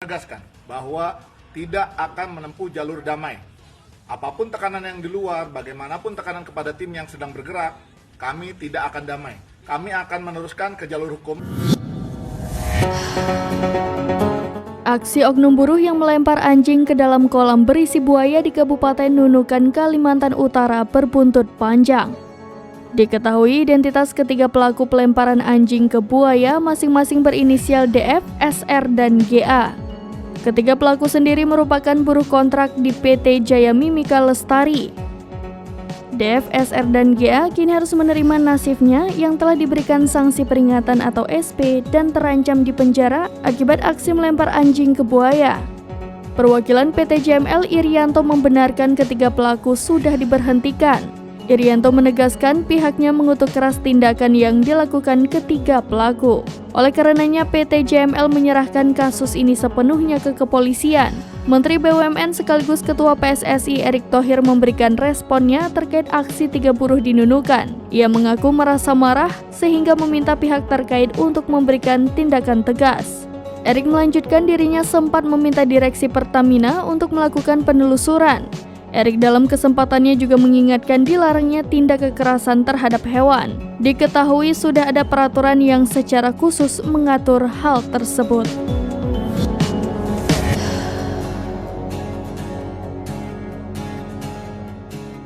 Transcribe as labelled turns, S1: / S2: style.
S1: Menegaskan bahwa tidak akan menempuh jalur damai. Apapun tekanan yang di luar, bagaimanapun tekanan kepada tim yang sedang bergerak, kami tidak akan damai. Kami akan meneruskan ke jalur hukum.
S2: Aksi oknum buruh yang melempar anjing ke dalam kolam berisi buaya di Kabupaten Nunukan, Kalimantan Utara berbuntut panjang. Diketahui identitas ketiga pelaku pelemparan anjing ke buaya masing-masing berinisial DF, SR, dan GA. Ketiga pelaku sendiri merupakan buruh kontrak di PT Jaya Mimika Lestari. DF, SR, dan GA kini harus menerima nasibnya yang telah diberikan sanksi peringatan atau SP dan terancam di penjara akibat aksi melempar anjing ke buaya. Perwakilan PT JML Irianto membenarkan ketiga pelaku sudah diberhentikan. Irianto menegaskan pihaknya mengutuk keras tindakan yang dilakukan ketiga pelaku. Oleh karenanya PT JML menyerahkan kasus ini sepenuhnya ke kepolisian. Menteri BUMN sekaligus Ketua PSSI Erick Thohir memberikan responnya terkait aksi tiga buruh di Nunukan. Ia mengaku merasa marah sehingga meminta pihak terkait untuk memberikan tindakan tegas. Erick melanjutkan dirinya sempat meminta direksi Pertamina untuk melakukan penelusuran. Erick dalam kesempatannya juga mengingatkan dilarangnya tindak kekerasan terhadap hewan. Diketahui sudah ada peraturan yang secara khusus mengatur hal tersebut.